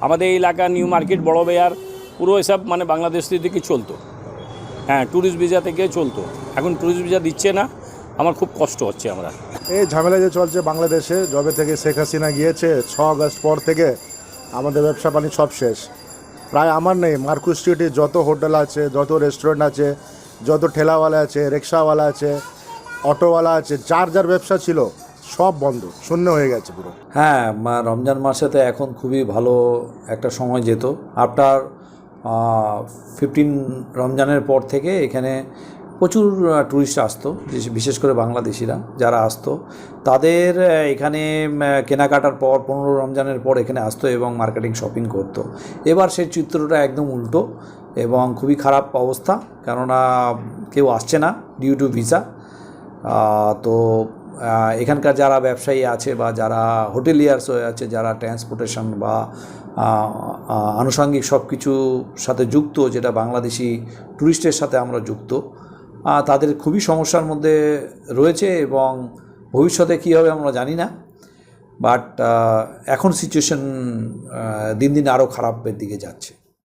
আমাদের এই এলাকা নিউ মার্কেট বড় বাজার পুরো এসব মানে বাংলাদেশ থেকে চলতো। হ্যাঁ, ট্যুরিস্ট ভিসা থেকে চলতো, এখন ট্যুরিস্ট ভিসা দিচ্ছে না, আমার খুব কষ্ট হচ্ছে। আমরা এই ঝামেলা যে চলছে বাংলাদেশে, যবে থেকে শেখ হাসিনা গিয়েছে 6 আগস্ট পর থেকে আমাদের ব্যবসা বাণিজ্য সব শেষ। প্রায় আমার নেই, মার্কুস স্ট্রিটে যত হোটেল আছে, যত রেস্টুরেন্ট আছে, যত ঠেলাওয়ালা আছে, রিক্সাওয়ালা আছে, অটোওয়ালা আছে, যার যার ব্যবসা ছিল সব বন্ধ, শূন্য হয়ে গেছে পুরো। হ্যাঁ, রমজান মাসে তো এখন খুবই ভালো একটা সময় যেত। আফটার 15 রমজানের পর থেকে এখানে প্রচুর ট্যুরিস্ট আসতো, বিশেষ করে বাংলাদেশিরা যারা আসতো তাদের এখানে কেনাকাটার পর 15 রমজানের পর এখানে আসতো এবং মার্কেটিং শপিং করতো। এবার সেই চিত্রটা একদম উল্টো এবং খুবই খারাপ অবস্থা, কেননা কেউ আসছে না ডিউ টু ভিসা। তো এখানকার যারা ব্যবসায়ী আছে বা যারা হোটেলিয়ার্স হয়ে আছে, যারা ট্রান্সপোর্টেশন বা আনুষঙ্গিক সব কিছুর সাথে যুক্ত, যেটা বাংলাদেশি ট্যুরিস্টের সাথে আমরা যুক্ত, তাদের খুবই সমস্যার মধ্যে রয়েছে এবং ভবিষ্যতে কী হবে আমরা জানি না। বাট এখন সিচুয়েশন দিন দিন আরও খারাপের দিকে যাচ্ছে।